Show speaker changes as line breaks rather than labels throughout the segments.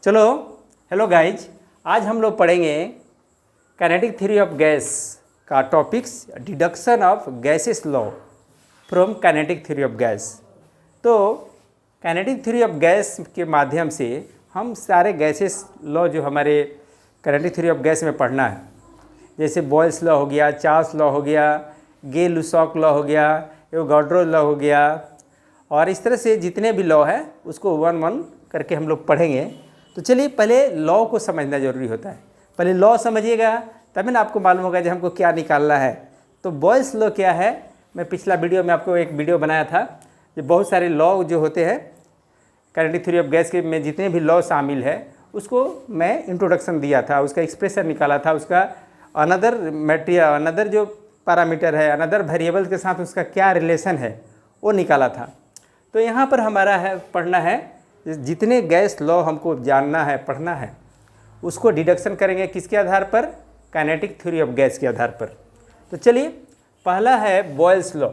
चलो hello guys, आज हम लोग पढ़ेंगे काइनेटिक थ्योरी ऑफ गैस का topics deduction of gases law from kinetic theory of gas. तो काइनेटिक थ्योरी ऑफ गैस के माध्यम से हम सारे गैसेस लॉ जो हमारे काइनेटिक थ्योरी ऑफ गैस में पढ़ना है, जैसे बॉयल्स लॉ हो गया, चार्ल्स लॉ हो गया, गे-लुसाक लॉ हो गया, एवोगाड्रो लॉ हो गया, और इस तरह से जितने भी लॉ है उसको वन वन करके हम लोग पढ़ेंगे। तो चलिए पहले लॉ को समझना ज़रूरी होता है। पहले लॉ समझिएगा तभी ना आपको मालूम होगा कि हमको क्या निकालना है। तो बॉयल्स लॉ क्या है, मैं पिछला वीडियो में आपको एक वीडियो बनाया था। ये बहुत सारे लॉ जो होते हैं काइनेटिक थ्योरी ऑफ गैस के में जितने भी लॉ शामिल है उसको मैं इंट्रोडक्शन दिया था, उसका एक्सप्रेशन निकाला था, उसका अनदर मटेरियल, अनदर जो पैरामीटर है, अनदर वेरिएबल के साथ उसका क्या रिलेशन है वो निकाला था। तो यहाँ पर हमारा है पढ़ना है, जितने गैस लॉ हमको जानना है, पढ़ना है, उसको डिडक्शन करेंगे किसके आधार पर, काइनेटिक थ्योरी ऑफ गैस के आधार पर। तो चलिए पहला है बॉयल्स लॉ।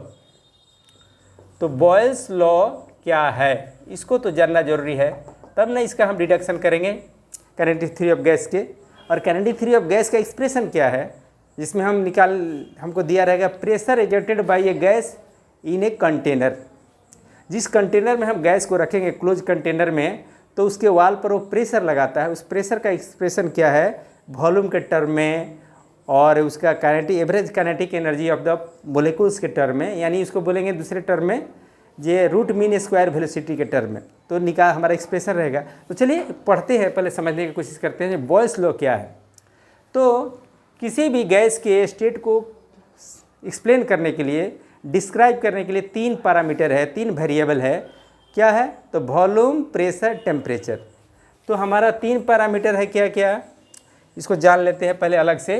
तो बॉयल्स लॉ क्या है इसको तो जानना जरूरी है, तब ना इसका हम डिडक्शन करेंगे काइनेटिक थ्योरी ऑफ गैस के। और काइनेटिक थ्योरी ऑफ गैस का एक्सप्रेशन क्या है, जिसमें हमको दिया रहेगा pressure exerted by a gas in a container. जिस कंटेनर में हम गैस को रखेंगे क्लोज कंटेनर में, तो उसके वाल पर वो प्रेशर लगाता है। उस प्रेशर का एक्सप्रेशन क्या है वॉल्यूम के टर्म में, और उसका kinetic average kinetic energy of the molecules के टर्म में, यानी उसको बोलेंगे दूसरे टर्म में ये रूट मीन स्क्वायर वेलोसिटी के टर्म में। तो निकाल हमारा एक्सप्रेशन रहेगा। तो चलिए पढ़ते हैं, पहले समझने की कोशिश करते हैं बॉयल्स लॉ क्या है। तो किसी भी गैस के स्टेट को एक्सप्लेन करने के लिए, डिस्क्राइब करने के लिए तीन पैरामीटर है, तीन वेरिएबल है। क्या है, तो वॉल्यूम, प्रेशर, टेम्परेचर। तो हमारा तीन पैरामीटर है क्या क्या, इसको जान लेते हैं पहले अलग से।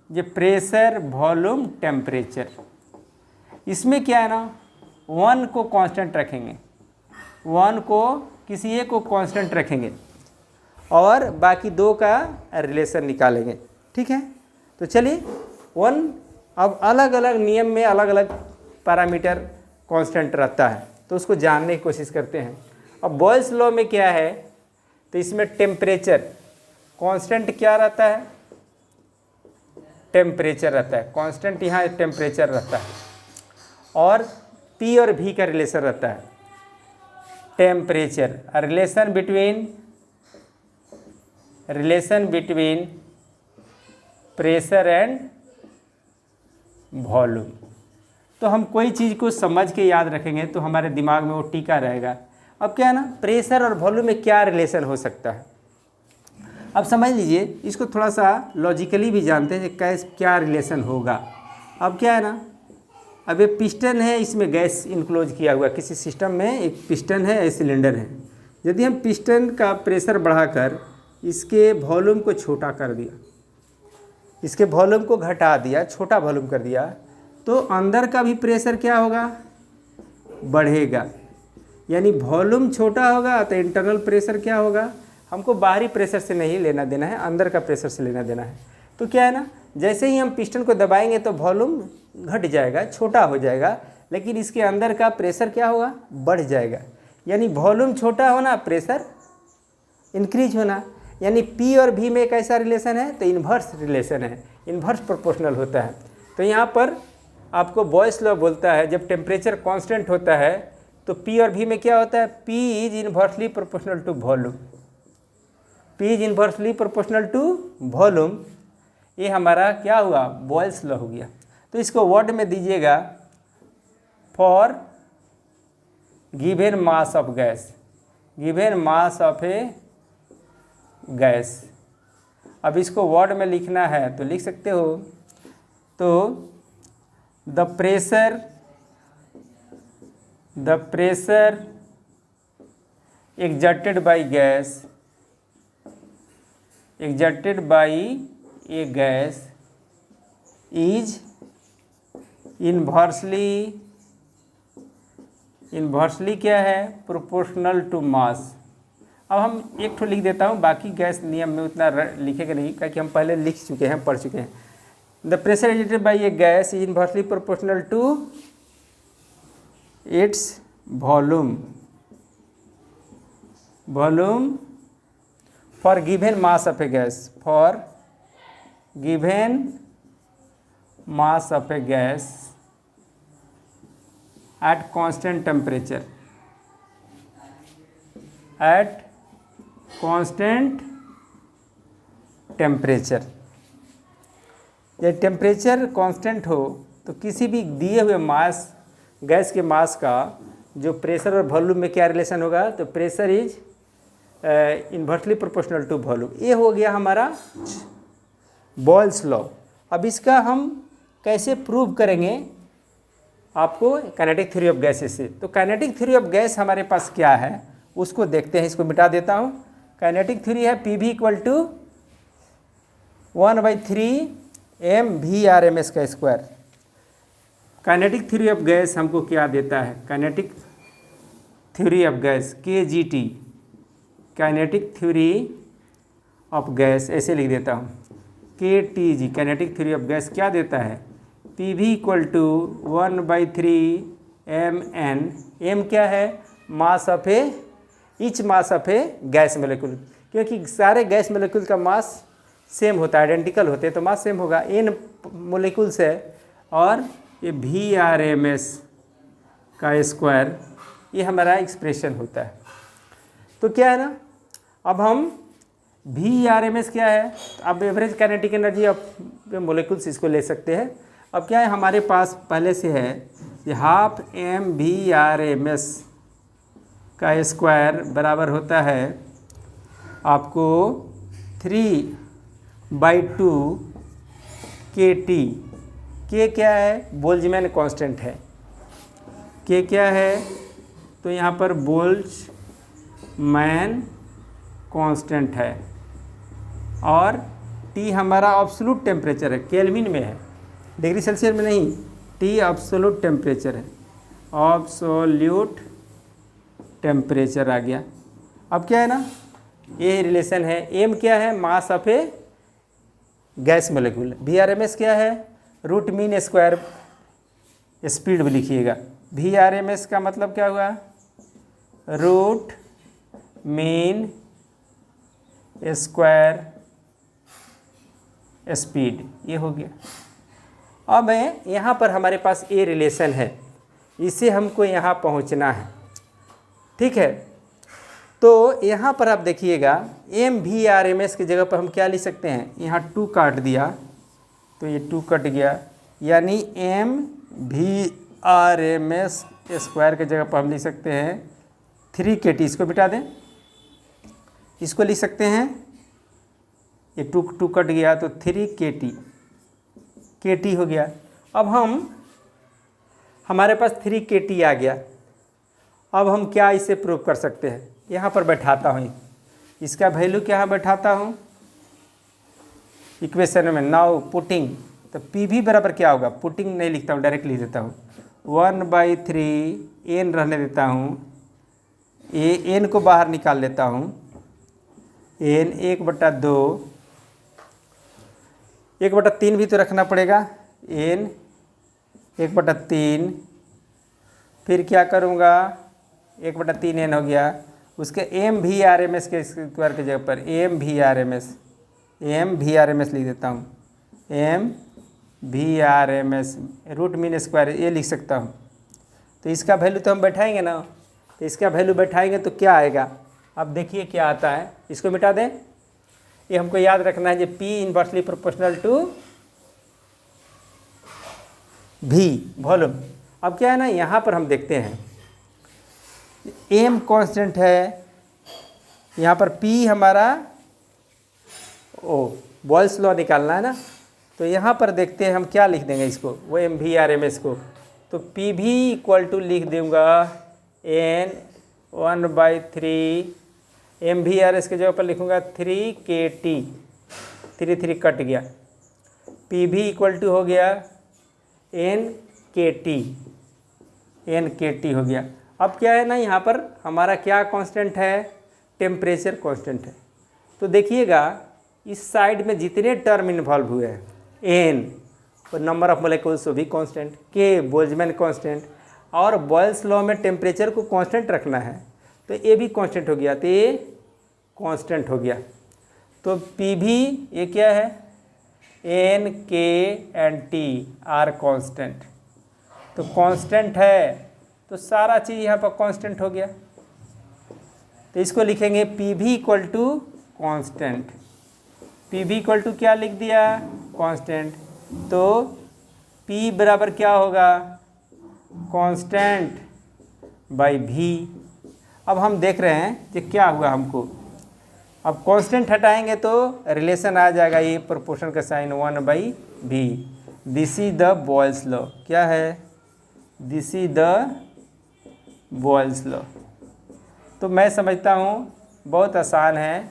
ये प्रेशर, वॉल्यूम, टेम्परेचर, इसमें क्या है ना, वन को कांस्टेंट रखेंगे, वन को किसी एक को कांस्टेंट रखेंगे और बाकी दो का रिलेशन निकालेंगे। ठीक है, तो चलिए वन, अब अलग अलग नियम में अलग अलग पैरामीटर कांस्टेंट रहता है, तो उसको जानने की कोशिश करते हैं। अब बॉयल्स लॉ में क्या है, तो इसमें टेम्परेचर कांस्टेंट क्या रहता है, टेम्परेचर रहता है कांस्टेंट, यहाँ टेम्परेचर रहता है, और पी और वी का रिलेशन रहता है। Temperature relation between pressure and volume. तो हम कोई चीज़ को समझ के याद रखेंगे तो हमारे दिमाग में वो टिका रहेगा। अब क्या है ना, प्रेशर और वॉल्यूम में क्या रिलेशन हो सकता है, अब समझ लीजिए। इसको थोड़ा सा लॉजिकली भी जानते हैं कि क्या रिलेशन होगा। अब क्या है ना, अब ये पिस्टन है, इसमें गैस इनक्लोज किया हुआ, किसी सिस्टम में एक पिस्टन है, एक सिलेंडर है। यदि हम पिस्टन का प्रेशर बढ़ाकर इसके वॉल्यूम को छोटा कर दिया, इसके वॉल्यूम को घटा दिया, छोटा वॉल्यूम कर दिया, तो अंदर का भी प्रेशर क्या होगा, बढ़ेगा। यानी वॉल्यूम छोटा होगा तो इंटरनल प्रेशर क्या होगा, हमको बाहरी प्रेशर से नहीं लेना देना है, अंदर का प्रेशर से लेना देना है। तो क्या है ना, जैसे ही हम पिस्टन को दबाएंगे तो वॉल्यूम घट जाएगा, छोटा हो जाएगा, लेकिन इसके अंदर का प्रेशर क्या होगा, बढ़ जाएगा। यानी वॉल्यूम छोटा होना, प्रेशर इंक्रीज होना। यानी पी और वी में एक ऐसा रिलेशन है, तो इन्वर्स रिलेशन है, इन्वर्स प्रोपोर्शनल होता है। तो यहाँ पर आपको बॉयल्स लॉ बोलता है जब टेम्परेचर कांस्टेंट होता है तो पी और वी में क्या होता है, P is inversely proportional to volume, P is inversely proportional to volume. ये हमारा क्या हुआ, बॉयल्स लॉ हो गया। तो इसको वर्ड में दीजिएगा, for given mass of gas, given mass of a gas. अब इसको वर्ड में लिखना है तो लिख सकते हो। तो the pressure exerted by a gas is inversely क्या है, प्रोपोर्शनल टू मास। अब हम एक ठो लिख देता हूँ, बाकी गैस नियम में उतना लिखेगा नहीं, क्योंकि हम पहले लिख चुके हैं, पढ़ चुके हैं। The pressure exerted by a gas is inversely proportional to its volume for given mass of a gas, for given mass of a gas at constant temperature, at constant temperature। जब टेम्परेचर कांस्टेंट हो तो किसी भी दिए हुए मास, gas के मास का जो प्रेशर और वॉल्यूम में क्या रिलेशन होगा, तो pressure is inversely proportional to volume. ये हो गया हमारा बॉयल्स लॉ। अब इसका हम कैसे प्रूव करेंगे आपको काइनेटिक थ्योरी ऑफ गैसेस से। तो काइनेटिक थ्योरी ऑफ गैस हमारे पास क्या है उसको देखते हैं। इसको मिटा देता हूँ। काइनेटिक थ्योरी है P V equal to 1/3 mv/ms का square. Kinetic theory of gas हमको क्या देता है, kinetic theory of gas KGT, kinetic theory of gas ऐसे लिख देता हूँ KTG। Kinetic theory of gas क्या देता है, P V equal to 1/3 mn। m क्या है, mass of a, each mass of a gas molecule, क्योंकि सारे गैस मोलिक्यूल का मास सेम होता है, आइडेंटिकल होते हैं तो मास सेम होगा। n मोलिक्यूल्स है और ये VRMS का स्क्वायर, ये हमारा एक्सप्रेशन होता है। तो क्या है ना, अब हम VRMS क्या है, अब average kinetic energy of molecules इसको ले सकते हैं। अब क्या है हमारे पास पहले से है ये 12 mv/ms का स्क्वायर बराबर होता है आपको 3/2 kT। के क्या है, बोल्ट्जमैन कांस्टेंट है। के क्या है, तो यहाँ पर बोल्ट्जमैन कांस्टेंट है और T हमारा एब्सोल्यूट टेम्परेचर है, केल्विन में है, डिग्री सेल्सियस में नहीं। T एब्सोल्यूट टेम्परेचर है, एब्सोल्यूट टेम्परेचर आ गया। अब क्या है ना, ये रिलेशन है। m क्या है, mass of a gas molecule. VRMS क्या है, रूट मीन स्क्वायर स्पीड भी लिखिएगा। VRMS का मतलब क्या हुआ, रूट मीन स्क्वायर स्पीड, ये हो गया। अब यहाँ पर हमारे पास ए रिलेशन है, इससे हमको यहाँ पहुँचना है, ठीक है। तो यहाँ पर आप देखिएगा MVRMS की जगह पर हम क्या लिख सकते हैं, यहाँ 2 काट दिया तो ये 2 कट गया, यानी MVRMS स्क्वायर की जगह पर हम लिख सकते हैं 3 kT। इसको मिटा दें, इसको लिख सकते हैं, ये 2 कट गया तो 3 kT हो गया। अब हमारे पास 3 kT आ गया। अब हम क्या इसे प्रूव कर सकते हैं, यहाँ पर बैठाता हूँ, इसका वैल्यू क्या बैठाता हूँ इक्वेशन में। नाउ पुटिंग, तो पी भी बराबर क्या होगा, पुटिंग नहीं लिखता हूँ, डायरेक्ट लिख देता हूँ 1/3 n रहने देता हूँ, ये n को बाहर निकाल लेता हूँ, n 1/2, 1/3 भी तो रखना पड़ेगा, n 1/3, फिर क्या करूँगा 1/3 n हो गया, उसके MVRMS के स्क्वायर की जगह पर MVRMS लिख देता हूँ, MVRMS रूट मीन स्क्वायर ये लिख सकता हूँ। तो इसका वैल्यू तो हम बैठाएंगे ना, तो इसका वैल्यू बैठाएंगे तो क्या आएगा, अब देखिए क्या आता है। इसको मिटा दें, ये हमको याद रखना है, P inversely proportional to V volume. अब क्या है ना, यहाँ पर हम देखते हैं M कांस्टेंट है, यहाँ पर P हमारा बॉयल्स लॉ निकालना है ना, तो यहाँ पर देखते हैं हम क्या लिख देंगे इसको, वो MVRMS को। तो पी भी इक्वल टू लिख दूँगा n 1/3 MVRS के जगह पर लिखूँगा 3 kT, 3 कट गया, पी भी इक्वल टू हो गया n kT हो गया। अब क्या है ना, यहाँ पर हमारा क्या कांस्टेंट है, टेम्परेचर कांस्टेंट है। तो देखिएगा इस साइड में जितने टर्म इन्वॉल्व हुए हैं, n और नंबर ऑफ मोलिक्यूल्स भी कांस्टेंट, k बोल्ट्जमैन कांस्टेंट, और बॉयल्स लॉ में टेम्परेचर को कांस्टेंट रखना है तो ये भी कांस्टेंट हो गया, तो ये कांस्टेंट हो गया। तो पी भी ये क्या है, एन के एंड टी आर कांस्टेंट, तो कांस्टेंट है तो सारा चीज़ यहाँ पर कांस्टेंट हो गया। तो इसको लिखेंगे पी भी इक्वल टू कॉन्स्टेंट। पी भी इक्वल टू क्या लिख दिया, कांस्टेंट। तो P बराबर क्या होगा, कांस्टेंट बाई भी। अब हम देख रहे हैं कि क्या हुआ हमको, अब कांस्टेंट हटाएंगे तो रिलेशन आ जाएगा, ये प्रोपोर्शन का sign 1/v। This is the Boyle's law. क्या है, this is the Boyle's law. तो मैं समझता हूँ बहुत आसान है।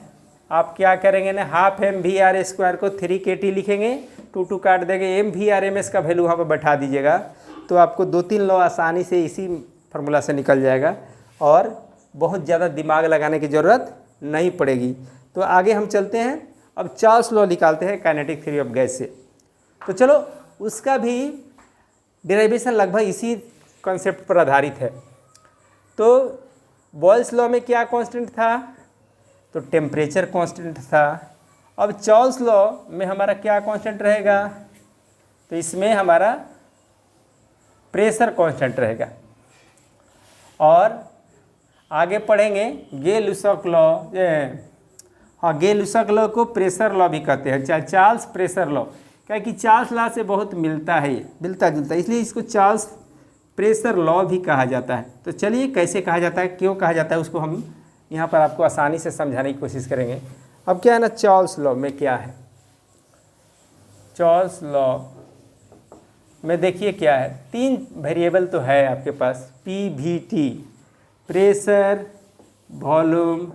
आप क्या करेंगे ना, half M V R square को 3kT लिखेंगे, 2 काट देंगे, M V R M S का वैल्यू वहाँ पर बैठा दीजिएगा, तो आपको 2-3 लॉ आसानी से इसी फार्मूला से निकल जाएगा और बहुत ज़्यादा दिमाग लगाने की ज़रूरत नहीं पड़ेगी। तो आगे हम चलते हैं, अब चार्ल्स लॉ निकालते हैं काइनेटिक थ्योरी ऑफ गैस से। तो चलो उसका भी डेरिवेशन लगभग इसी कॉन्सेप्ट पर आधारित है। तो बॉयल्स लॉ में क्या कांस्टेंट था, तो टेम्परेचर कांस्टेंट था। अब चार्ल्स लॉ में हमारा क्या कांस्टेंट रहेगा, तो इसमें हमारा प्रेशर कांस्टेंट रहेगा। और आगे पढ़ेंगे गे-लुसाक लॉ, हाँ गे-लुसाक लॉ को प्रेशर लॉ भी कहते हैं, चाहे चार्ल्स प्रेशर लॉ, क्या कि चार्ल्स लॉ से बहुत मिलता है, मिलता जुलता है, इसलिए इसको चार्ल्स प्रेशर लॉ भी कहा जाता है। तो चलिए कैसे कहा जाता है, क्यों कहा जाता है, उसको हम यहाँ पर आपको आसानी से समझाने की कोशिश करेंगे। अब क्या है ना, चार्ल्स लॉ में क्या है, चार्ल्स लॉ में देखिए क्या है, 3 वेरिएबल तो है आपके पास, P V T, pressure, volume,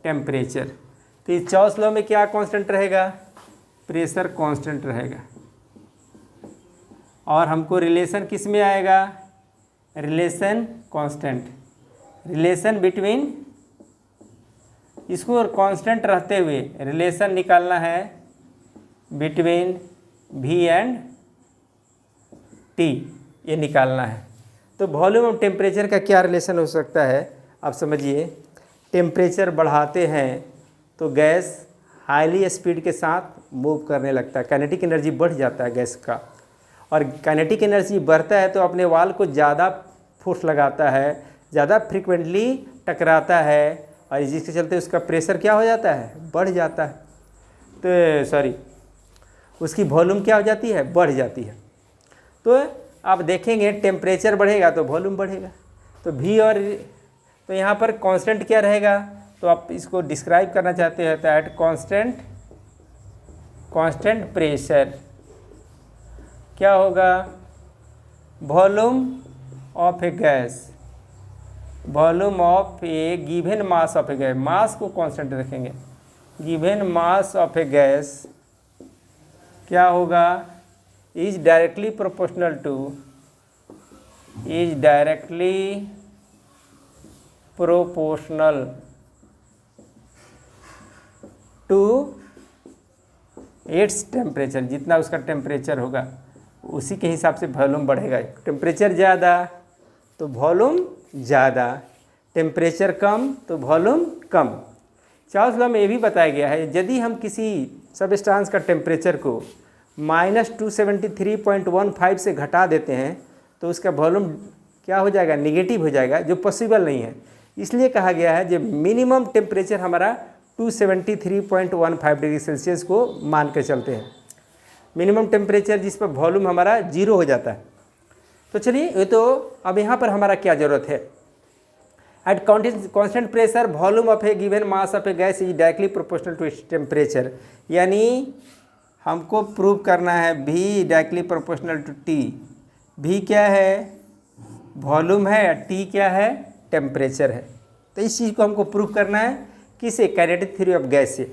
temperature. तो इस चार्ल्स लॉ में क्या कांस्टेंट रहेगा, प्रेशर कांस्टेंट रहेगा। और हमको रिलेशन किस में आएगा, रिलेशन कांस्टेंट, रिलेशन बिटवीन, इसको कांस्टेंट रहते हुए रिलेशन निकालना है बिटवीन V एंड T, ये निकालना है। तो वॉल्यूम और टेम्परेचर का क्या रिलेशन हो सकता है, आप समझिए। टेम्परेचर बढ़ाते हैं तो गैस हाईली स्पीड के साथ मूव करने लगता है, काइनेटिक एनर्जी बढ़ जाता है गैस का, और काइनेटिक एनर्जी बढ़ता है तो अपने वाल को ज़्यादा फोर्स लगाता है, ज़्यादा फ्रीक्वेंटली टकराता है, और जिसके चलते उसका प्रेशर क्या हो जाता है, बढ़ जाता है। तो सॉरी, उसकी वॉल्यूम क्या हो जाती है, बढ़ जाती है। तो आप देखेंगे टेम्परेचर बढ़ेगा तो वॉल्यूम बढ़ेगा। तो भी और तो यहाँ पर कांस्टेंट क्या रहेगा, तो आप इसको डिस्क्राइब करना चाहते हैं तो एट कांस्टेंट प्रेशर क्या होगा, volume of a gas, volume of a given mass of a gas, mass को कांस्टेंट रखेंगे, given mass of a gas क्या होगा, is directly proportional to, is directly proportional to its temperature. जितना उसका temperature होगा उसी के हिसाब से वॉल्यूम बढ़ेगा। टेम्परेचर ज़्यादा तो वॉल्यूम ज़्यादा, टेम्परेचर कम तो वॉल्यूम कम। चार्ल्स लॉ में ये भी बताया गया है, यदि हम किसी सबस्टांस का टेम्परेचर को -273.15 से घटा देते हैं तो उसका वॉल्यूम क्या हो जाएगा, निगेटिव हो जाएगा, जो पॉसिबल नहीं है। इसलिए कहा गया है जब मिनिमम टेम्परेचर हमारा 273.15 डिग्री सेल्सियस को मान के चलते हैं, मिनिमम टेम्परेचर जिस पर वॉल्यूम हमारा 0 हो जाता है। तो चलिए, ये तो अब यहाँ पर हमारा क्या ज़रूरत है, at constant pressure volume of a given mass of a gas is directly proportional to its temperature. यानी हमको प्रूव करना है V directly proportional to T। V क्या है, वॉल्यूम है, T क्या है, टेम्परेचर है। तो इस चीज़ को हमको प्रूव करना है किसे, काइनेटिक थ्योरी ऑफ गैस से।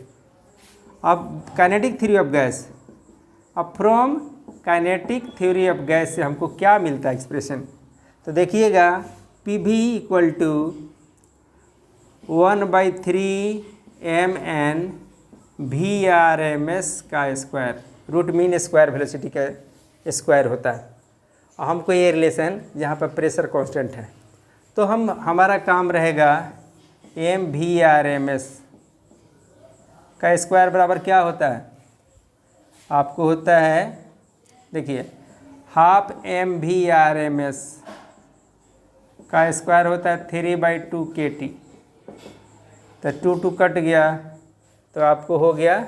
अब काइनेटिक थ्योरी ऑफ गैस, अब from kinetic theory of gas से हमको क्या मिलता है एक्सप्रेशन, तो देखिएगा PV equal to 1/3 mn VRMS का square, root mean square velocity का स्क्वायर होता है। और हमको ये रिलेशन यहाँ पर प्रेशर कांस्टेंट है, तो हमारा काम रहेगा MVRMS का स्क्वायर बराबर क्या होता है, आपको होता है, देखिए हाफ mv/ms का स्क्वायर होता है 3/2 kT। तो 2 कट गया तो आपको हो गया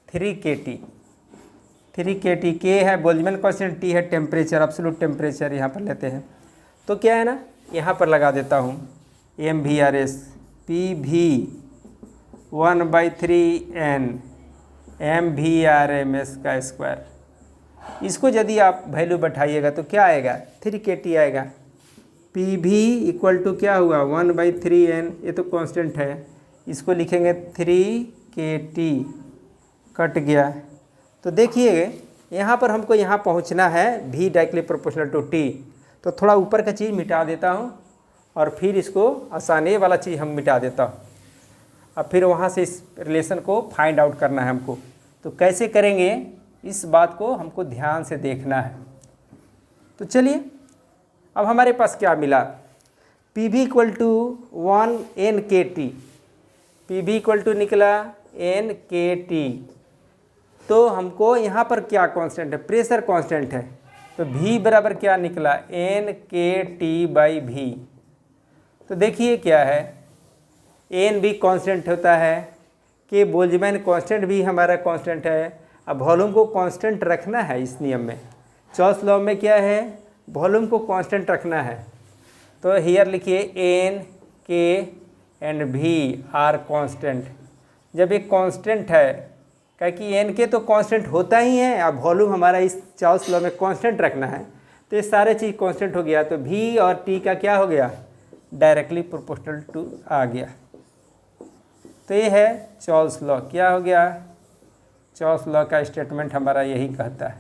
3 kT। 3 kT के है बोल्ट्जमैन कांस्टेंट, टी है टेम्परेचर, एब्सोल्यूट टेम्परेचर यहाँ पर लेते हैं। तो क्या है ना, यहाँ पर लगा देता हूँ mv/s PV 1/3N mv/ms का स्क्वायर। इसको यदि आप वैल्यू बैठाइएगा तो क्या आएगा, 3 kT आएगा। PV इक्वल टू क्या हुआ 1/3N, ये तो कांस्टेंट है, इसको लिखेंगे 3 kT, कट गया। तो देखिए यहाँ पर हमको यहाँ पहुँचना है V directly proportional to T। तो थोड़ा ऊपर का चीज़ मिटा देता हूँ और फिर इसको आसानी वाला चीज़ हम मिटा देता हूँ। अब फिर वहाँ से इस रिलेशन को फाइंड आउट करना है हमको। तो कैसे करेंगे, इस बात को हमको ध्यान से देखना है। तो चलिए, अब हमारे पास क्या मिला, PV equal to 1 NKT, PV equal to निकला NKT। तो हमको यहाँ पर क्या कांस्टेंट है, प्रेशर कांस्टेंट है। तो V बराबर क्या निकला, NKT/V। तो देखिए क्या है, N भी कांस्टेंट होता है, K बोल्ट्जमैन कांस्टेंट भी हमारा कांस्टेंट है। अब वॉल्यूम को कांस्टेंट रखना है इस नियम में, चॉस लॉ में क्या है, वॉल्यूम को कांस्टेंट रखना है। तो हियर लिखिए N, K and V are constant. जब एक कांस्टेंट है, क्या कि N के तो कांस्टेंट होता ही है, अब वॉल्यूम हमारा इस चॉस लॉ में कांस्टेंट रखना है, तो ये सारे चीज़ कांस्टेंट हो गया। तो V और T का क्या हो गया, डायरेक्टली प्रोपोर्शनल टू आ गया। तो ये है चॉस लॉ, क्या हो गया, चॉस लॉ का स्टेटमेंट हमारा यही कहता है।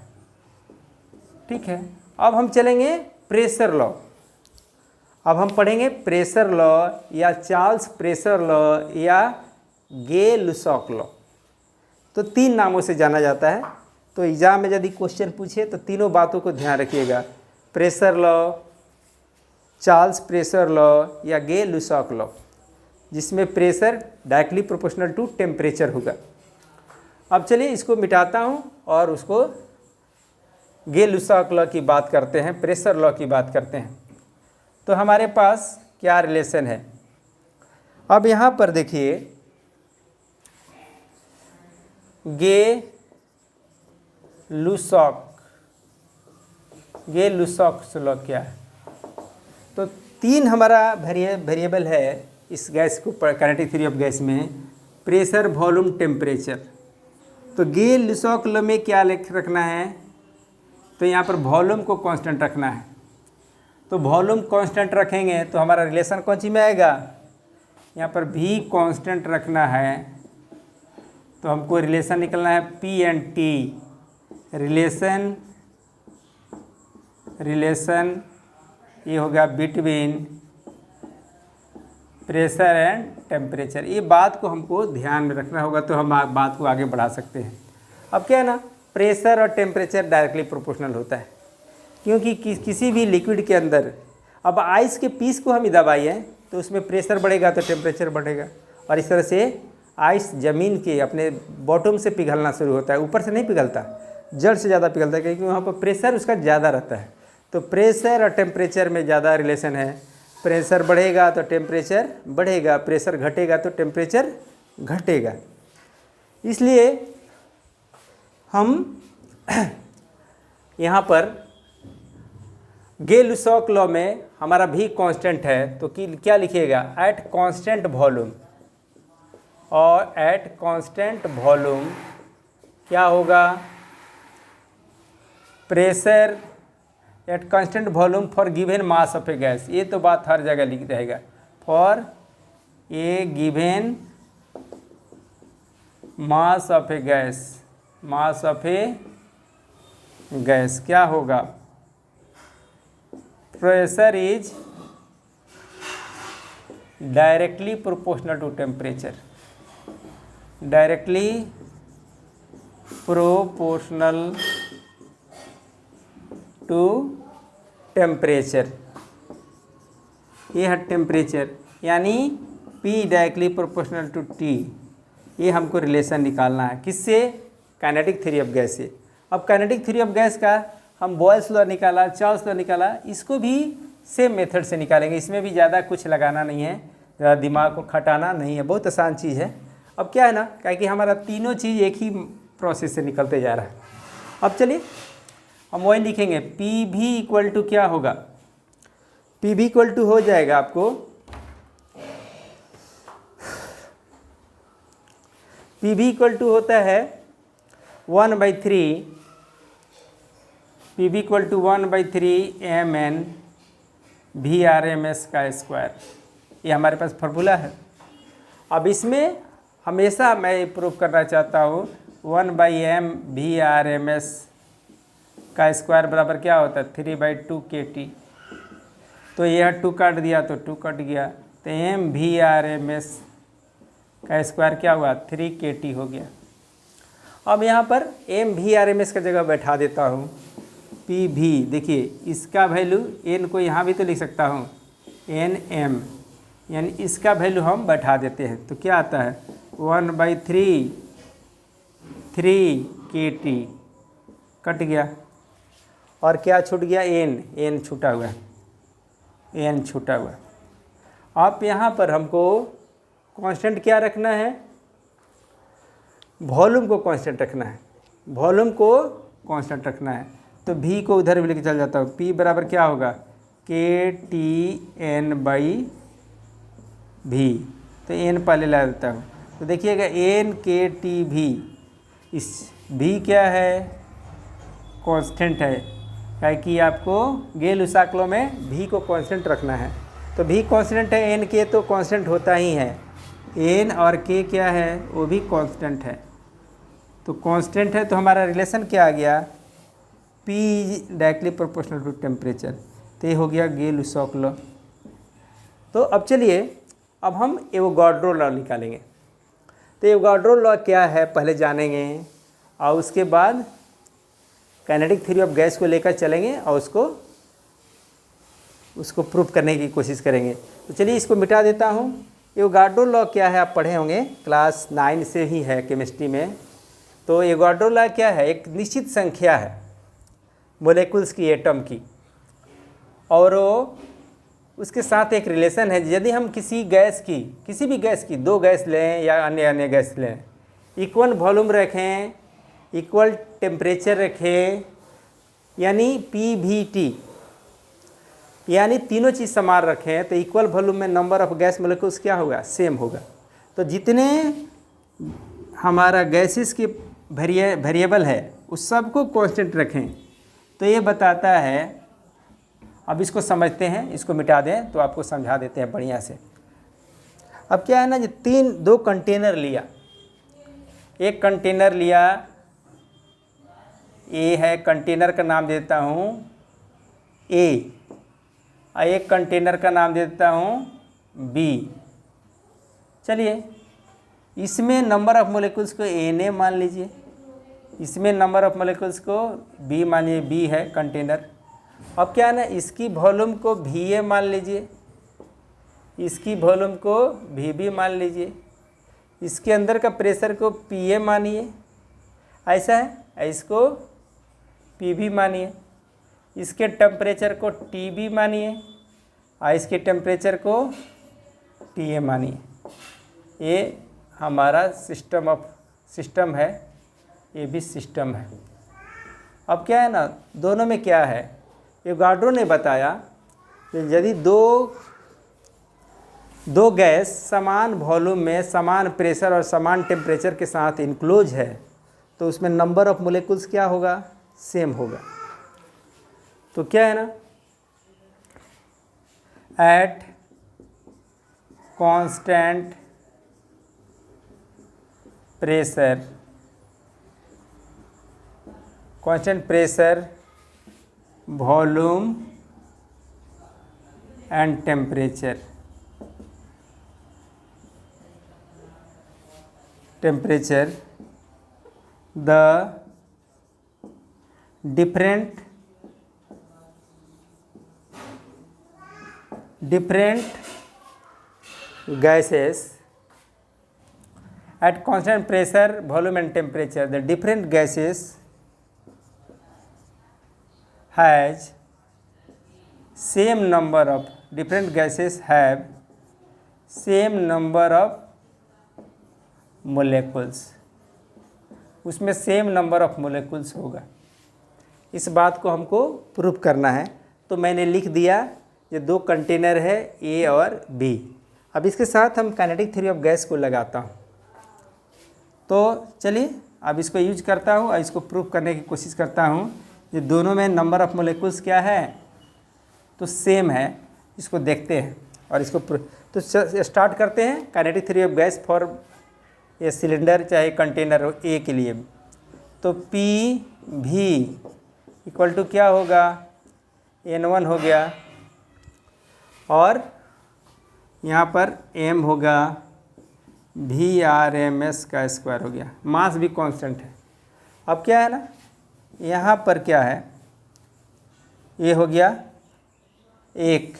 ठीक है, अब हम चलेंगे प्रेशर लॉ। अब हम पढ़ेंगे प्रेशर लॉ या चार्ल्स प्रेशर लॉ या गे-लुसाक लॉ। तो 3 नामों से जाना जाता है। तो एग्जाम में यदि क्वेश्चन पूछे तो तीनों बातों को ध्यान रखिएगा, pressure law, Charles pressure law या गे-लुसाक लॉ, जिसमें pressure directly proportional to temperature होगा। अब चलिए इसको मिटाता हूँ और उसको गे-लुसाक लॉ की बात करते हैं, प्रेशर लॉ की बात करते हैं। तो हमारे पास क्या रिलेशन है, अब यहाँ पर देखिए गे-लुसाक लॉ क्या है। तो 3 हमारा वेरिएबल है इस गैस को काइनेटिक थ्योरी ऑफ गैस में, प्रेशर, वॉल्यूम, टेम्परेचर। तो गे-लुसाक लॉ में क्या लिख रखना है, तो यहाँ पर वॉल्यूम को कांस्टेंट रखना है। तो वॉल्यूम कांस्टेंट रखेंगे तो हमारा रिलेशन कौन सी में आएगा, यहाँ पर V कांस्टेंट रखना है। तो हमको रिलेशन निकलना है P एंड T, रिलेशन ये होगा बिटवीन प्रेशर एंड टेम्परेचर। ये बात को हमको ध्यान में रखना होगा, तो हम बात को आगे बढ़ा सकते हैं। अब क्या है ना, प्रेशर और टेम्परेचर डायरेक्टली प्रोपोर्शनल होता है, क्योंकि किसी भी लिक्विड के अंदर, अब आइस के पीस को हम दबाइए तो उसमें प्रेशर बढ़ेगा तो टेम्परेचर बढ़ेगा, और इस तरह से आइस ज़मीन के अपने बॉटम से पिघलना शुरू होता है, ऊपर से नहीं पिघलता, जड़ से ज़्यादा पिघलता है, क्योंकि वहाँ पर प्रेशर उसका ज़्यादा रहता है। तो प्रेशर और टेम्परेचर में ज़्यादा रिलेशन है, प्रेशर बढ़ेगा तो टेम्परेचर बढ़ेगा, प्रेशर घटेगा तो टेम्परेचर घटेगा। इसलिए हम यहाँ पर गे-लुसाक लॉ में हमारा भी कांस्टेंट है, तो क्या लिखिएगा, एट कांस्टेंट वॉल्यूम, और एट कांस्टेंट वॉल्यूम क्या होगा, pressure at constant volume for given mass of a gas. ये तो बात हर जगह लिख रहेगा, for a given mass of a gas, mass of a gas क्या होगा, pressure is directly proportional to temperature, directly proportional to temperature. ये है टेम्परेचर, यानी P directly proportional to T, ये हमको रिलेशन निकालना है किससे, काइनेटिक थ्योरी ऑफ गैस से। अब काइनेटिक थ्योरी ऑफ गैस का हम बॉयल्स लॉ निकाला, चार्ल्स लॉ निकाला, इसको भी सेम मेथड से निकालेंगे। इसमें भी ज़्यादा कुछ लगाना नहीं है, ज़्यादा दिमाग को खटाना नहीं है, बहुत आसान चीज़ है। अब क्या है ना, क्योंकि हमारा तीनों चीज़ एक ही प्रोसेस से निकलते जा रहा है। अब चलिए हम वही लिखेंगे, पी भी इक्वल टू क्या होगा, पी भी इक्वल टू हो जाएगा आपको, पी भी इक्वल टू होता है 1/3, पी भी इक्वल टू 1/3 mn VRMS का स्क्वायर। ये हमारे पास फार्मूला है। अब इसमें हमेशा मैं प्रूव करना चाहता हूँ 1/m VRMS का स्क्वायर बराबर क्या होता है, 3/2 kT। तो यह 2 काट दिया तो 2 कट गया, तो m VRMS का स्क्वायर क्या हुआ, 3 kT हो गया। अब यहाँ पर m VRMS का जगह बैठा देता हूँ, पी भी, देखिए इसका वैल्यू n को यहाँ भी तो लिख सकता हूँ nm, यानी इसका वैल्यू हम बैठा देते हैं तो क्या आता है 1/3 3 kT कट गया, और क्या छूट गया, n छूटा हुआ, n छूटा हुआ। अब यहाँ पर हमको कांस्टेंट क्या रखना है, वॉल्यूम को कांस्टेंट रखना है, वॉल्यूम को कांस्टेंट रखना है। तो v को उधर भी लेके चल जाता हूँ, p बराबर क्या होगा, KTN/v, तो n पहले ला देता हूँ। तो देखिएगा NKTV, इस v क्या है, कांस्टेंट है, क्योंकि आपको गेल-लुसाक लॉ में v को कांस्टेंट रखना है। तो v कांस्टेंट है, n k तो कांस्टेंट होता ही है, n और k क्या है, वो भी कांस्टेंट है। तो कांस्टेंट है तो हमारा रिलेशन क्या आ गया, P directly proportional to temperature, तो ये हो गया गेल-लुसाक लॉ। तो अब चलिए अब हम एवोगाड्रो लॉ निकालेंगे। तो एवोगाड्रो लॉ क्या है पहले जानेंगे, और उसके बाद काइनेटिक थ्योरी ऑफ गैस को लेकर चलेंगे और उसको प्रूफ करने की कोशिश करेंगे। तो चलिए इसको मिटा देता हूँ। एवोगाड्रो लॉ क्या है, आप पढ़े होंगे, क्लास 9 से ही है केमिस्ट्री में। तो एवोगाड्रो लॉ क्या है, एक निश्चित संख्या है मोलेकुल्स की, एटम की, और उसके साथ एक रिलेशन है। यदि हम किसी गैस की, किसी भी गैस की, 2 गैस लें या अन्य गैस लें, इक्वल वॉल्यूम रखें, इक्वल टेम्परेचर रखें, यानी PVT, यानी तीनों चीज़ समान रखें, तो इक्वल वॉल्यूम में नंबर ऑफ गैस मोलेकुल्स क्या होगा, सेम होगा। तो जितने हमारा गैसेस के वेरिएबल है उस सबको कांस्टेंट रखें। तो ये बताता है, अब इसको समझते हैं, इसको मिटा दें तो आपको समझा देते हैं बढ़िया से। अब क्या है ना, जो 2 कंटेनर लिया, एक कंटेनर लिया, ए है, कंटेनर का नाम देता हूँ ए, और एक कंटेनर का नाम देता हूँ बी। चलिए इसमें नंबर ऑफ मोलेकुल्स को Na मान लीजिए, इसमें नंबर ऑफ मोलेकुल्स को बी मान लीजिए, बी है कंटेनर। अब क्या है ना, इसकी वॉल्यूम को Va मान लीजिए, इसकी वॉल्यूम को Vb मान लीजिए, इसके अंदर का प्रेशर को Pa मानिए, ऐसा है, इसको Pb मानिए, इसके टेम्परेचर को Tb मानिए, और इसके टेम्परेचर को Ta मानिए। ये हमारा सिस्टम है, ये भी सिस्टम है। अब क्या है ना, दोनों में क्या है, एवोगाड्रो ने बताया कि यदि दो गैस समान वॉल्यूम में, समान प्रेशर और समान टेम्परेचर के साथ इनक्लोज है, तो उसमें नंबर ऑफ मोलेकुल्स क्या होगा, सेम होगा। तो क्या है ना, eight constant pressure, constant pressure, volume and temperature, the different gases at constant pressure, volume and temperature, the different gases has same number of different gases have same number of molecules, उसमें same number of मोलेकुल्स होगा। इस बात को हमको prove करना है, तो मैंने लिख दिया ये दो कंटेनर है ए और बी। अब इसके साथ हम काइनेटिक थ्योरी ऑफ गैस को लगाता हूँ। तो चलिए अब इसको यूज करता हूँ और इसको प्रूव करने की कोशिश करता हूँ। ये दोनों में नंबर ऑफ मोलेकुल्स क्या है, तो सेम है। इसको देखते हैं और इसको तो स्टार्ट करते हैं kinetic theory of gas for ये सिलेंडर चाहे कंटेनर हो ए के लिए। तो पी भी इक्वल टू क्या होगा, N1 हो गया और यहाँ पर M होगा VRMS का स्क्वायर हो गया। मास भी कांस्टेंट है। अब क्या है ना, यहाँ पर क्या है, ये हो गया एक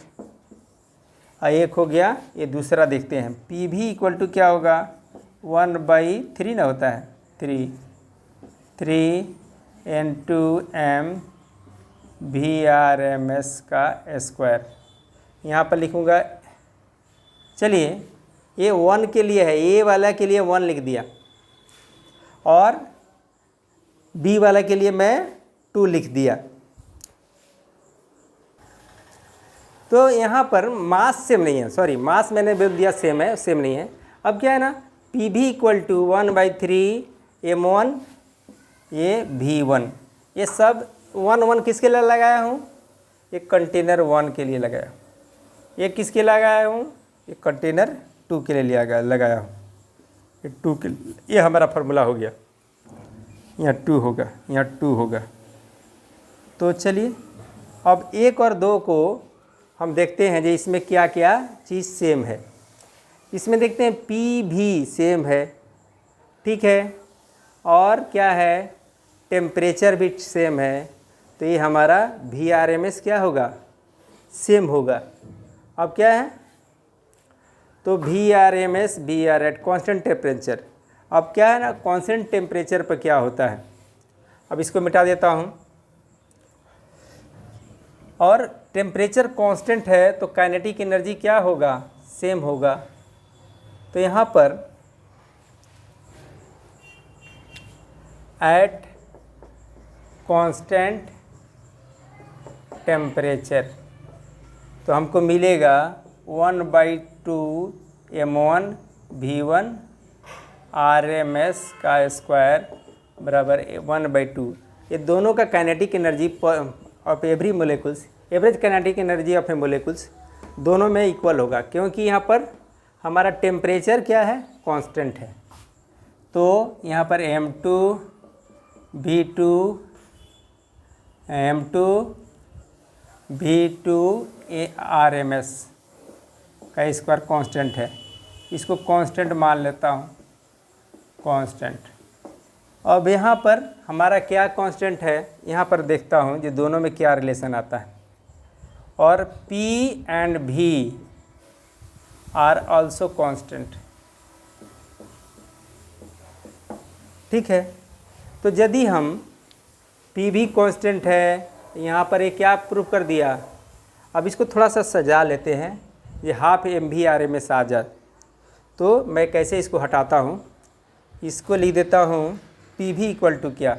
और एक हो गया ये दूसरा। देखते हैं पी भी इक्वल टू क्या होगा, 1/3 ना होता है, 3 N2M VRMS का स्क्वायर यहाँ पर लिखूँगा। चलिए ये 1 के लिए है, ए वाला के लिए 1 लिख दिया और बी वाला के लिए मैं 2 लिख दिया। तो यहाँ पर मास सेम नहीं है, सॉरी मास मैंने बोल दिया सेम है, सेम नहीं है। अब क्या है ना, पी भी इक्वल टू 1/3 M1 ये V1, ये सब 1 किसके लिए लगाया हूँ, ये कंटेनर 1 के लिए लगाया हूँ। ये किसके लगाया हूँ, ये कंटेनर 2 के लिए लगाया हूँ। ये 2 के लिए, ये हमारा फार्मूला हो गया। यहाँ 2 होगा, यहाँ 2 होगा। तो चलिए अब 1 और 2 को हम देखते हैं जो इसमें क्या क्या चीज़ सेम है। इसमें देखते हैं पी भी सेम है, ठीक है, और क्या है, टेम्परेचर भी सेम है। तो ये हमारा VRMS क्या होगा, सेम होगा। अब क्या है, तो VRMS VR at constant temperature. अब क्या है ना, कांस्टेंट टेम्परेचर पर क्या होता है, अब इसको मिटा देता हूँ। और टेम्परेचर कांस्टेंट है तो काइनेटिक एनर्जी क्या होगा, सेम होगा। तो यहाँ पर एट कांस्टेंट टेम्परेचर तो हमको मिलेगा 1/2 M1 V1 RMS का स्क्वायर बराबर 1/2। ये दोनों का kinetic energy of every molecules, average kinetic energy of a molecules दोनों में इक्वल होगा, क्योंकि यहाँ पर हमारा टेम्परेचर क्या है, कांस्टेंट है। तो यहाँ पर M2 V2 M2 V2 RMS का स्क्वायर कांस्टेंट है। इसको कांस्टेंट मान लेता हूँ, कांस्टेंट। अब यहाँ पर हमारा क्या कांस्टेंट है, यहाँ पर देखता हूँ ये दोनों में क्या रिलेशन आता है। और P and V are also constant, ठीक है। तो यदि हम P भी कांस्टेंट है, यहाँ पर ये क्या प्रूव कर दिया। अब इसको थोड़ा सा सजा लेते हैं, ये हाफ MVRMS आ जाए। तो मैं कैसे इसको हटाता हूँ, इसको लिख देता हूँ पी भी इक्वल टू क्या,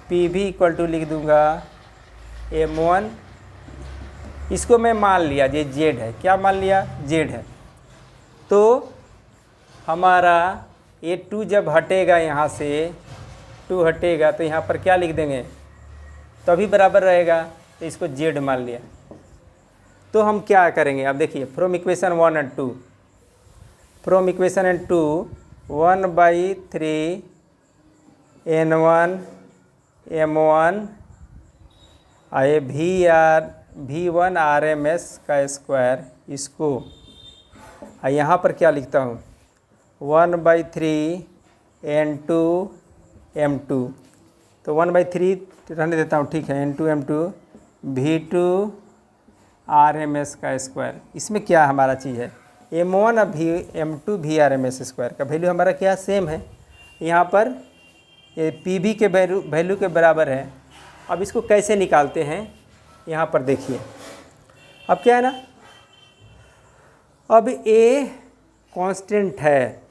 पी भी इक्वल टू लिख दूंगा M1, इसको मैं मान लिया ये जेड है, क्या मान लिया, जेड है। तो हमारा ये 2 जब हटेगा, यहाँ से 2 हटेगा तो यहाँ पर क्या लिख देंगे, तो अभी बराबर रहेगा, तो इसको जेड मान लिया। तो हम क्या करेंगे, अब देखिए from equation 1 and 2, from equation and 2 1/3 N1 M1 आए V1 RMS का स्क्वायर, इसको यहाँ पर क्या लिखता हूँ 1/3 N2 M2, तो 1/3 रहने देता हूँ, ठीक है, N2 M2 V2 RMS का स्क्वायर। इसमें क्या हमारा चीज़ है, m1 और m2 VRMS² का वैल्यू हमारा क्या सेम है, यहाँ पर ये PV के वैल्यू के बराबर है। अब इसको कैसे निकालते हैं यहाँ पर देखिए। अब क्या है ना, अब A कांस्टेंट है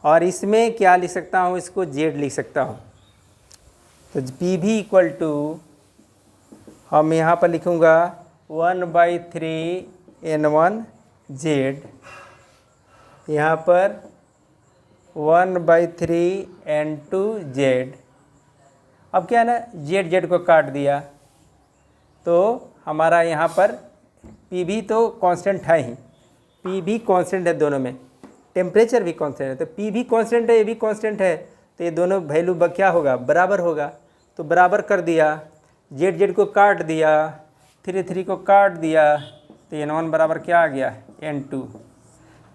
और इसमें क्या लिख सकता हूँ, इसको Z लिख सकता हूँ। तो PV इक्वल टू हम यहाँ पर लिखूँगा 1/3 N1 Z, यहाँ पर 1/3 N2 Z। अब क्या है ना, Z को काट दिया तो हमारा यहाँ पर PV तो कांस्टेंट है ही, PV कांस्टेंट है दोनों में, टेम्परेचर भी कांस्टेंट है। तो PV कांस्टेंट है, ये भी कांस्टेंट है, तो ये दोनों वैल्यू क्या होगा, बराबर होगा। तो बराबर कर दिया, Z को काट दिया, 3 को काट दिया, तो N1 बराबर क्या आ गया, N2।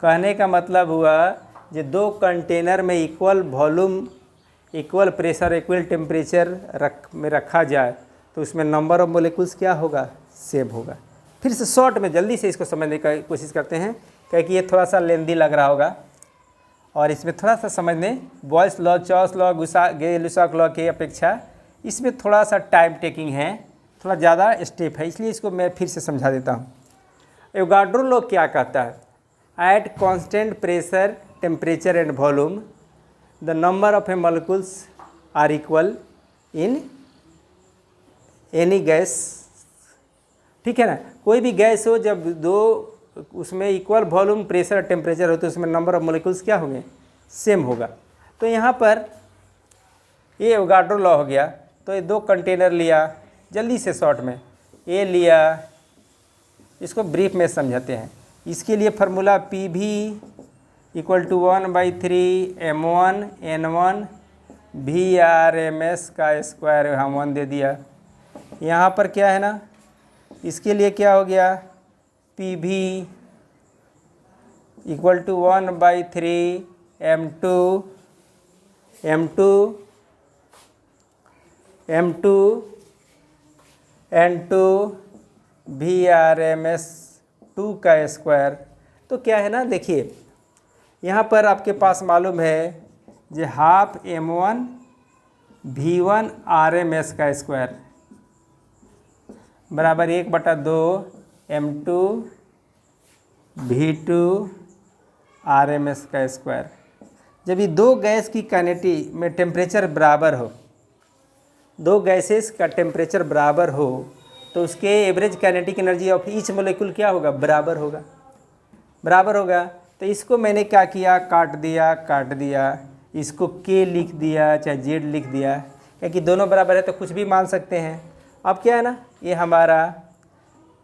कहने का मतलब हुआ जो दो कंटेनर में equal volume, equal pressure, equal temperature में रखा जाए तो उसमें नंबर ऑफ मोलिकुल्स क्या होगा, सेम होगा। फिर से शॉर्ट में जल्दी से इसको समझने की कोशिश करते हैं, क्योंकि ये थोड़ा सा लेंदी लग रहा होगा और इसमें थोड़ा सा समझने, बॉयल्स लॉ, चॉस लॉ, गे-लुसाक लॉ की अपेक्षा इसमें थोड़ा सा टाइम टेकिंग है, थोड़ा ज़्यादा स्टेप है, इसलिए इसको मैं फिर से समझा देता हूँ। एवोगाड्रो लॉ क्या कहता है, at constant pressure, temperature and volume the number of a molecules are equal in any gas. ठीक है ना, कोई भी गैस हो, जब दो उसमें इक्वल वॉल्यूम, प्रेशर, टेम्परेचर हो तो उसमें नंबर ऑफ मोलिकुल्स क्या होंगे, सेम होगा। तो यहाँ पर ये एवोगाड्रो लॉ हो गया। तो ये दो कंटेनर लिया, जल्दी से शॉर्ट में ये लिया, इसको ब्रीफ में समझाते हैं। इसके लिए formula PV equal to 1/3 M1 N1 VRMS² हम 1 दे दिया। यहाँ पर क्या है ना, इसके लिए क्या हो गया, PV equal to 1/3 M2 N2 VRMS²। तो क्या है ना, देखिए यहाँ पर आपके पास मालूम है जो हाफ M1 V1 RMS² बराबर 1/2 M2 V2 RMS²। जब ये दो गैस की काइनेटिक में टेम्परेचर बराबर हो, दो गैसेस का टेम्परेचर बराबर हो, तो उसके average kinetic energy of each molecule क्या होगा, बराबर होगा, बराबर होगा। तो इसको मैंने क्या किया, काट दिया, इसको K लिख दिया, चाहे Z लिख दिया, क्योंकि दोनों बराबर है तो कुछ भी मान सकते हैं। अब क्या है ना, ये हमारा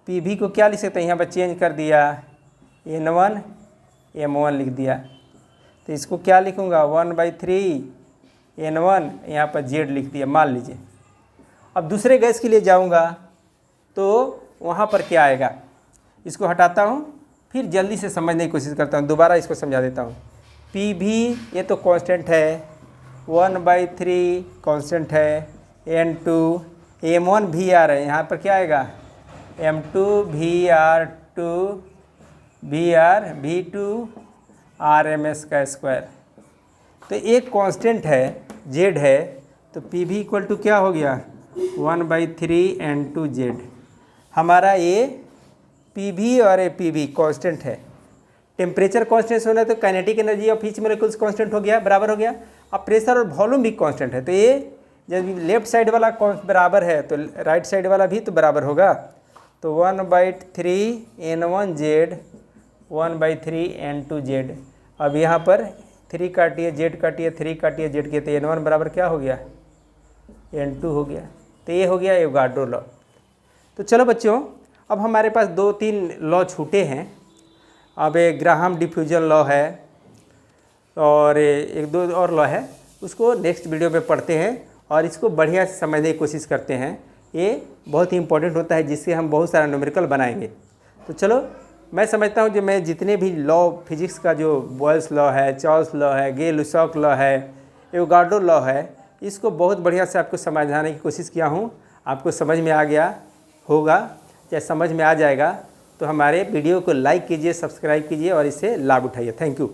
PV को क्या लिख सकते हैं, यहाँ पर चेंज कर दिया, N1 M1 लिख दिया। तो इसको क्या लिखूँगा, 1/3 N1, यहाँ पर Z लिख दिया, मान लीजिए। अब दूसरे गैस के लिए जाऊँगा तो वहाँ पर क्या आएगा, इसको हटाता हूँ, फिर जल्दी से समझने की कोशिश करता हूँ, दोबारा इसको समझा देता हूँ। PV ये तो कांस्टेंट है, 1/3 कांस्टेंट है, N2 M1 VR है, यहाँ पर क्या आएगा, M2 V2 RMS²। तो एक कांस्टेंट है, Z है, तो PV इक्वल टू क्या हो गया, 1/3 N2 Z। हमारा ये PV और PV कांस्टेंट है, टेम्परेचर कांस्टेंट होना है तो kinetic energy of each molecules constant हो गया, बराबर हो गया। अब प्रेशर और वॉल्यूम भी कांस्टेंट है, तो ये जब लेफ्ट साइड वाला बराबर है तो राइट साइड वाला भी तो बराबर होगा। तो 1/3 N1 Z 1/3 N2 Z। अब यहाँ पर 3 काटिए, Z काटिए, 3 काटिए, Z के, तो N1 बराबर क्या हो गया, N2 हो गया। तो ये हो गया एवोगाड्रो लॉ। तो चलो बच्चों, अब हमारे पास 2-3 लॉ छूटे हैं। अब एक ग्राहम डिफ्यूजन लॉ है और 1-2 और लॉ है, उसको नेक्स्ट वीडियो में पढ़ते हैं और इसको बढ़िया से समझने की कोशिश करते हैं। ये बहुत ही इंपॉर्टेंट होता है, जिससे हम बहुत सारा न्यूमेरिकल बनाएंगे। तो चलो, मैं समझता हूँ जो मैं जितने भी लॉ फिजिक्स का, जो बॉयल्स लॉ है, चार्ल्स लॉ है, गे-लुसाक लॉ है, एवोगाड्रो लॉ है, इसको बहुत बढ़िया से आपको समझाने की कोशिश किया हूँ। आपको समझ में आ गया होगा, या समझ में आ जाएगा तो हमारे वीडियो को लाइक कीजिए, सब्सक्राइब कीजिए और इससे लाभ उठाइए। Thank you.